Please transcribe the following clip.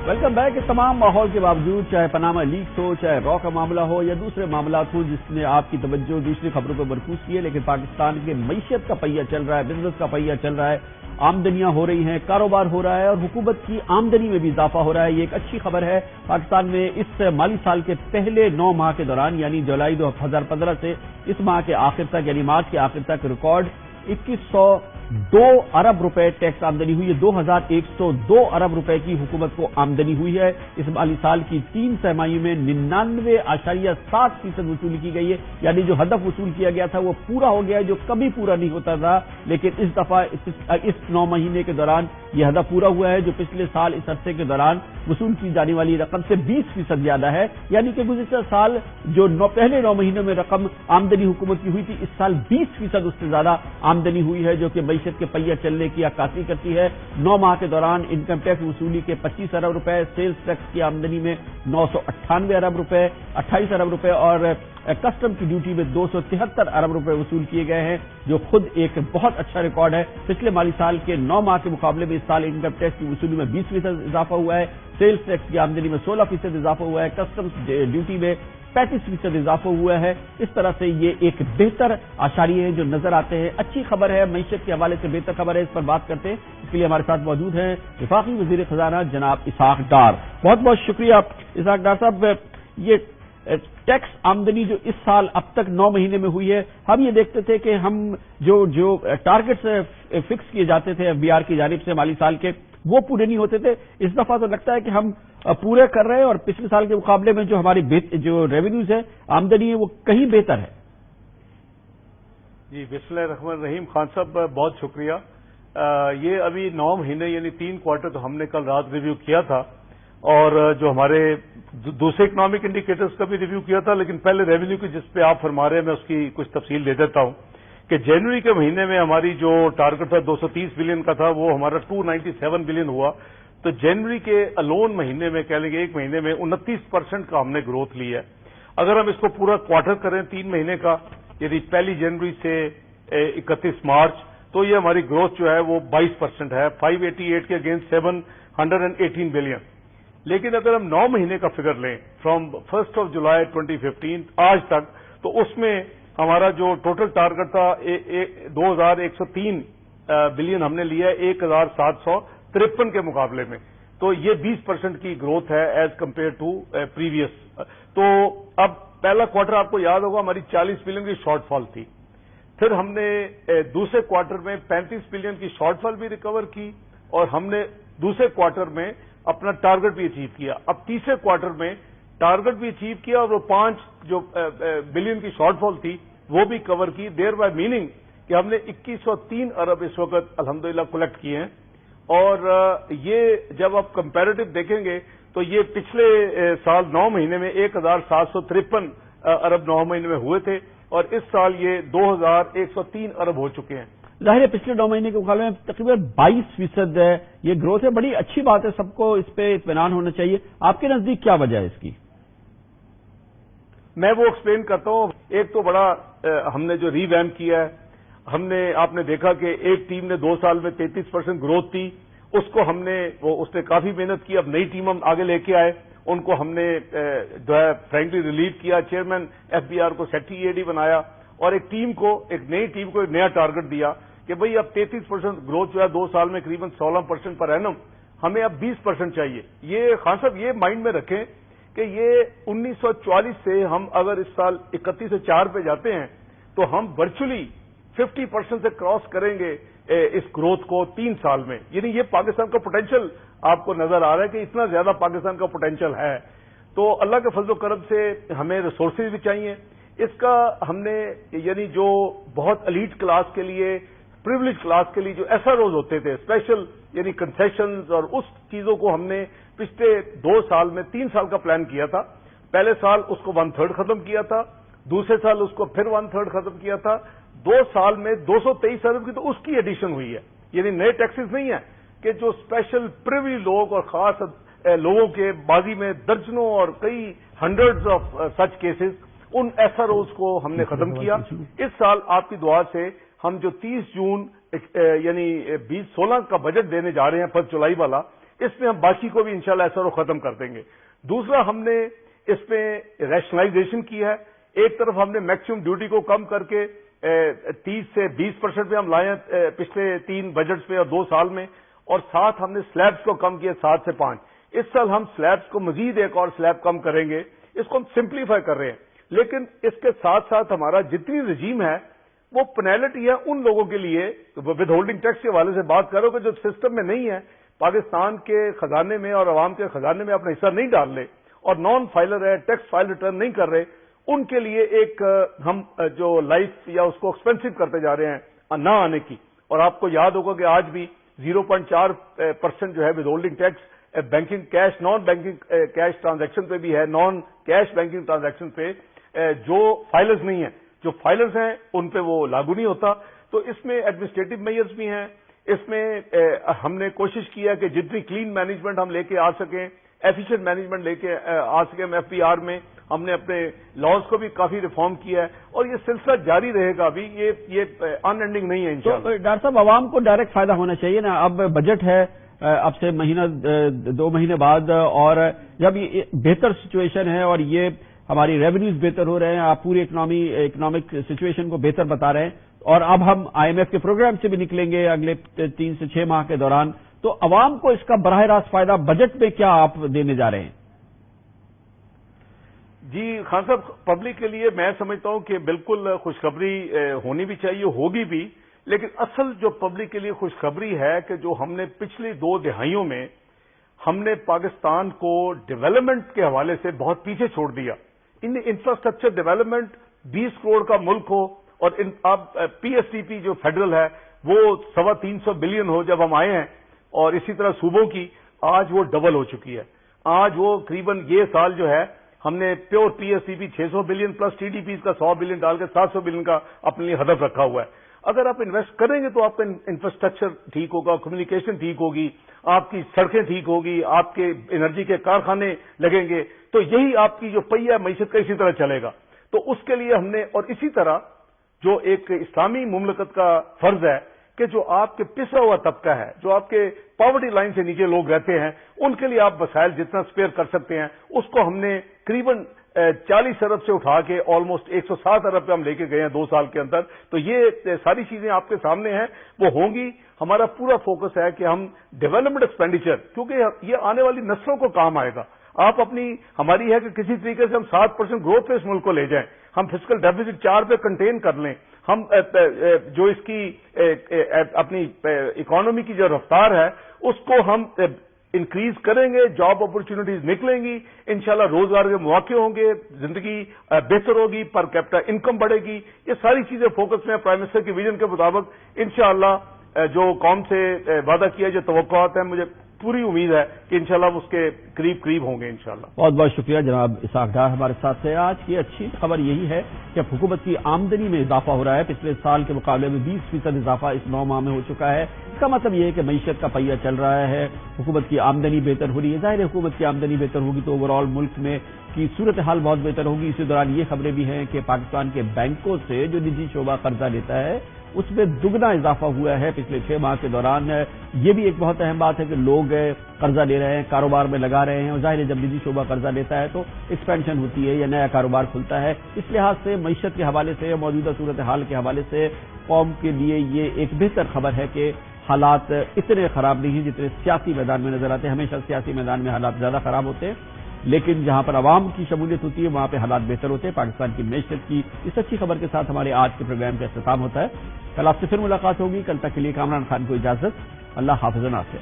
Welcome back. इस तमाम माहौल के बावजूद, चाहे पनामा लीक्स हो, चाहे रॉ का मामला हो या दूसरे मामलात हो जिसने आपकी तवज्जो दूसरी खबरों पर मरकूज की है, लेकिन पाकिस्तान के मईशत का पहिया चल रहा है, बिजनेस का पहिया चल रहा है, आमदनियां हो रही हैं, कारोबार हो रहा है और हुकूमत की आमदनी में भी इजाफा हो रहा है। ये एक अच्छी खबर है। पाकिस्तान में इस माली साल के पहले 9 माह के दौरान, यानी जुलाई 2015 से इस माह के आखिर तक, यानी मार्च के आखिर तक रिकॉर्ड 2102 अरब रुपए टैक्स आमदनी हुई है। 2102 अरब रुपए की हुकूमत को आमदनी हुई है। इस माली साल की 3 तिमाही में 99.7% वसूली की गई है, यानी जो हदफ वसूल किया गया था वो पूरा हो गया है, जो कभी पूरा नहीं होता था। लेकिन इस दफा इस 9 महीने के दौरान यह हदफ पूरा हुआ है, जो पिछले साल इस अरसे के दौरान वसूल की जाने वाली रकम से 20% ज्यादा है। यानी कि गुज़िश्ता साल जो पहले 9 महीनों में रकम आमदनी हुकूमत की हुई थी, इस साल 20% उससे ज्यादा आमदनी हुई है, जो कि मईशत के पहिया चलने की अक्कासी करती है। 9 माह के दौरान इनकम टैक्स वसूली के 25 अरब रुपए, सेल्स टैक्स की आमदनी में 998 अरब रुपए, 28 अरब रुपए और कस्टम की ड्यूटी में 273 अरब रुपए वसूल किए गए हैं, जो खुद एक बहुत अच्छा रिकॉर्ड है। पिछले माली साल के 9 माह के मुकाबले में इस साल इनकम टैक्स की वसूली में 20% इजाफा हुआ है, सेल्स टैक्स की आमदनी में 16% इजाफा हुआ है, कस्टम्स ड्यूटी में 35% इजाफा हुआ है। इस तरह से ये एक बेहतर आशारिये हैं जो नजर आते हैं। अच्छी खबर है, मईशत के हवाले से बेहतर खबर है, इस पर बात करते हैं। इसके लिए हमारे साथ मौजूद हैं वफाकी वजीर खजाना जनाब इसहाक डार। बहुत बहुत शुक्रिया इसहाक डार साहब। ये टैक्स आमदनी जो इस साल अब तक 9 महीने में हुई है, हम ये देखते थे कि हम जो टारगेट्स फिक्स किए जाते थे एफबीआर की जानिब से माली साल के, वो पूरे नहीं होते थे। इस दफा तो लगता है कि हम पूरे कर रहे हैं और पिछले साल के मुकाबले में जो हमारी जो रेवेन्यूज है, आमदनी है, वो कहीं बेहतर है। जी, बिस्मिल्लाहिर्रहमानिर्रहीम। खान साहब बहुत शुक्रिया। ये अभी 9 महीने यानी 3 क्वार्टर तो हमने कल रात रिव्यू किया था और जो हमारे दूसरे इकोनॉमिक इंडिकेटर्स का भी रिव्यू किया था, लेकिन पहले रेवेन्यू की जिस पे आप फरमा रहे हैं मैं उसकी कुछ तफसील दे देता हूं कि जनवरी के महीने में हमारी जो टारगेट था 230 बिलियन का था, वो हमारा 297 बिलियन हुआ। तो जनवरी के अलोन महीने में कह लेंगे एक महीने में 29% का हमने ग्रोथ ली है। अगर हम इसको पूरा क्वार्टर करें 3 महीने का, यदि 1 जनवरी से 31 मार्च, तो ये हमारी ग्रोथ जो है वो 22% है, 588 के अगेंस्ट 718 बिलियन। लेकिन अगर हम 9 महीने का फिगर लें फ्रॉम 1 जुलाई 2015 आज तक, तो उसमें हमारा जो टोटल टारगेट था 2103 बिलियन हमने लिया है 1753 के मुकाबले में। तो ये 20% की ग्रोथ है एज कंपेयर टू प्रीवियस। तो अब पहला क्वार्टर आपको याद होगा हमारी 40 बिलियन की शॉर्टफॉल थी। फिर हमने दूसरे क्वार्टर में 35 बिलियन की शॉर्टफॉल भी रिकवर की और हमने दूसरे क्वार्टर में अपना टारगेट भी अचीव किया। अब तीसरे क्वार्टर में टारगेट भी अचीव किया और वो 5 जो बिलियन की शॉर्टफॉल थी वो भी कवर की। देयर बाय मीनिंग कि हमने 2103 अरब इस वक्त अल्हम्दुलिल्लाह कलेक्ट किए हैं। और ये जब आप कंपैरेटिव देखेंगे तो ये पिछले साल 9 महीने में 1753 अरब 9 महीने में हुए थे और इस साल ये 2103 अरब हो चुके हैं। जाहिर है पिछले 9 महीने के मुकाबले में तकरीबन 22% है ये ग्रोथ है। बड़ी अच्छी बात है, सबको इस पे इत्मीनान होना चाहिए। आपके नजदीक क्या वजह है इसकी? मैं वो एक्सप्लेन करता हूं। एक तो बड़ा हमने जो रीवैम्प किया है, आपने देखा कि एक टीम ने 2 साल में 33% ग्रोथ थी, उसको उसने काफी मेहनत की। अब नई टीम हम आगे लेके आए, उनको हमने जो है फ्रैंकली रिलीव किया, चेयरमैन एफबीआर को सेक्रेटरी ईडी बनाया और एक नई टीम को एक नया टारगेट दिया कि भाई अब 33% ग्रोथ जो है 2 साल में करीबन 16% पर एनम, हमें अब 20% चाहिए। ये खान साहब ये माइंड में रखें कि ये 1944 से हम अगर इस साल 31 से 4 पे जाते हैं तो हम वर्चुअली 50% से क्रॉस करेंगे इस ग्रोथ को 3 साल में। यानी ये पाकिस्तान का पोटेंशियल आपको नजर आ रहा है कि इतना ज्यादा पाकिस्तान का पोटेंशियल है। तो अल्लाह के फजल करम से हमें रिसोर्सेज भी चाहिए। इसका हमने यानी जो बहुत एलीट क्लास के लिए, प्रिविलेज क्लास के लिए जो एसआरओज होते थे, स्पेशल यानी कंसेशंस, और उस चीजों को हमने पिछले 2 साल में 3 साल का प्लान किया था। पहले साल उसको 1/3 खत्म किया था, दूसरे साल उसको फिर 1/3 खत्म किया था। 2 साल में 223 अरब की तो उसकी एडिशन हुई है। यानी नए टैक्सेस नहीं है कि जो स्पेशल प्रिविलेज लोग और खास लोगों के बाजी में दर्जनों और कई हंड्रेड्स ऑफ सच केसेस, उन एसआरओज को हमने खत्म किया। इस साल आपकी दुआ से हम जो 30 जून यानी 2016 का बजट देने जा रहे हैं 1 जुलाई वाला, इसमें हम बाकी को भी इंशाल्लाह ऐसा खत्म कर देंगे। दूसरा, हमने इसमें रैशनलाइजेशन की है। एक तरफ हमने मैक्सिमम ड्यूटी को कम करके 30 से 20% पे हम लाए पिछले 3 बजट्स पे और 2 साल में, और साथ हमने स्लैब्स को कम किया 7 से 5। इस साल हम स्लैब्स को मजीद एक और स्लैब कम करेंगे, इसको हम सिंप्लीफाई कर रहे हैं। लेकिन इसके साथ साथ हमारा जितनी रजीम है वो पेनल्टी है उन लोगों के लिए, विद होल्डिंग टैक्स के हवाले से बात करो कि जो सिस्टम में नहीं है, पाकिस्तान के खजाने में और अवाम के खजाने में अपना हिस्सा नहीं डाल रहे और नॉन फाइलर है, टैक्स फाइल रिटर्न नहीं कर रहे, उनके लिए एक हम जो लाइफ या उसको एक्सपेंसिव करते जा रहे हैं ना आने की। और आपको याद होगा कि आज भी 0.4% जो है with holding tax banking cash, non banking cash transaction पे भी है, नॉन कैश बैंकिंग ट्रांजैक्शन पे जो फाइलर्स नहीं है, जो फाइलर्स हैं उन पे वो लागू नहीं होता। तो इसमें एडमिनिस्ट्रेटिव मेजर्स भी हैं। इसमें हमने कोशिश की है कि जितनी क्लीन मैनेजमेंट हम लेके आ सकें, एफिशिएंट मैनेजमेंट लेके आ सकें। एफपीआर में हमने अपने लॉज को भी काफी रिफॉर्म किया है और ये सिलसिला जारी रहेगा अभी, ये अनएंडिंग नहीं है इंशाल्लाह। तो डॉक्टर साहब, आवाम को डायरेक्ट फायदा होना चाहिए ना। अब बजट है, अब से महीना 2 महीने बाद, और जब ये बेहतर सिचुएशन है और ये हमारी रेवेन्यूज बेहतर हो रहे हैं, आप पूरी इकोनॉमिक सिचुएशन को बेहतर बता रहे हैं, और अब हम आईएमएफ के प्रोग्राम से भी निकलेंगे अगले 3 से 6 माह के दौरान, तो अवाम को इसका बराह रास्त फायदा बजट में क्या आप देने जा रहे हैं? जी खान साहब, पब्लिक के लिए मैं समझता हूं कि बिल्कुल खुशखबरी होनी भी चाहिए, होगी भी। लेकिन असल जो पब्लिक के लिए खुशखबरी है कि जो हमने पिछली 2 दिहाइयों में हमने पाकिस्तान को डेवलपमेंट के हवाले से बहुत पीछे छोड़ दिया। इन इंफ्रास्ट्रक्चर डेवलपमेंट 20 करोड़ का मुल्क हो और अब पीएसटीपी जो फेडरल है वो 325 बिलियन हो जब हम आए हैं, और इसी तरह सूबों की आज वो डबल हो चुकी है। आज वो करीबन ये साल जो है हमने प्योर पीएसटीपी 600 बिलियन प्लस टीडीपी का 100 बिलियन डाल के 700 बिलियन का अपने लिए हदफ रखा हुआ है। अगर आप इन्वेस्ट करेंगे तो आपका इंफ्रास्ट्रक्चर ठीक होगा, कम्युनिकेशन ठीक होगी, आपकी सड़कें ठीक होगी, आपके एनर्जी के कारखाने लगेंगे, तो यही आपकी जो पहिया मईशत का इसी तरह चलेगा। तो उसके लिए हमने, और इसी तरह जो एक इस्लामी मुमलकत का फर्ज है कि जो आपके पिसा हुआ तबका है, जो आपके पॉवर्टी लाइन से नीचे लोग रहते हैं, उनके लिए आप वसाइल जितना स्पेयर कर सकते हैं उसको हमने करीबन 40 अरब से उठा के ऑलमोस्ट 107 अरब पे हम लेके गए हैं 2 साल के अंदर। तो ये सारी चीजें आपके सामने हैं, वो होंगी। हमारा पूरा फोकस है कि हम डेवलपमेंट एक्सपेंडिचर, क्योंकि ये आने वाली नस्लों को काम आएगा। आप हमारी है कि किसी तरीके से हम 7% ग्रोथ पे इस मुल्क को ले जाएं, हम फिस्कल डेफिसिट 4 पे कंटेन कर लें, हम जो इसकी अपनी इकोनॉमी की जो रफ्तार है उसको हम इंक्रीज करेंगे, जॉब अपॉर्चुनिटीज निकलेंगी, इंशाल्लाह रोजगार के मौके होंगे, जिंदगी बेहतर होगी, पर कैपिटा इनकम बढ़ेगी। ये सारी चीजें फोकस में प्राइम मिनिस्टर के विजन के मुताबिक इंशाल्लाह जो कौम से वादा किया, जो तवक्कुआत है, मुझे पूरी उम्मीद है कि इंशाल्लाह उसके करीब होंगे इंशाल्लाह। बहुत बहुत शुक्रिया जनाब इसाक डार हमारे साथ है। आज की अच्छी खबर यही है कि अब हुकूमत की आमदनी में इजाफा हो रहा है। पिछले साल के मुकाबले में 20% इजाफा इस 9 माह में हो चुका है। इसका मतलब यह है कि मईशत का पहिया चल रहा है, हुकूमत की आमदनी बेहतर हो रही है। जाहिर है हुकूमत की आमदनी बेहतर होगी तो ओवरऑल मुल्क में की सूरत हाल बहुत बेहतर होगी। इसी दौरान ये खबरें भी हैं कि पाकिस्तान के बैंकों से जो निजी शोबा कर्जा लेता है उसमें दुगना इजाफा हुआ है पिछले 6 माह के दौरान। ये भी एक बहुत अहम बात है कि लोग कर्जा ले रहे हैं, कारोबार में लगा रहे हैं, और जाहिर है जब निजी शोबा कर्जा लेता है तो एक्सपेंशन होती है या नया कारोबार खुलता है। इस लिहाज से मईशत के हवाले से, मौजूदा सूरत हाल के हवाले से कौम के लिए ये एक बेहतर खबर है कि हालात इतने खराब नहीं हैं जितने सियासी मैदान में नजर आते हैं। हमेशा सियासी मैदान में हालात ज्यादा खराब होते हैं, लेकिन जहां पर आवाम की शमूलियत होती है वहां पे हालात बेहतर होते हैं। पाकिस्तान की मईशत की इस अच्छी खबर के साथ हमारे आज के प्रोग्राम का इख्तिताम होता है। कल आपसे फिर मुलाकात होगी। कल तक के लिए कामरान खान को इजाजत। अल्लाह हाफिज़ नासिर।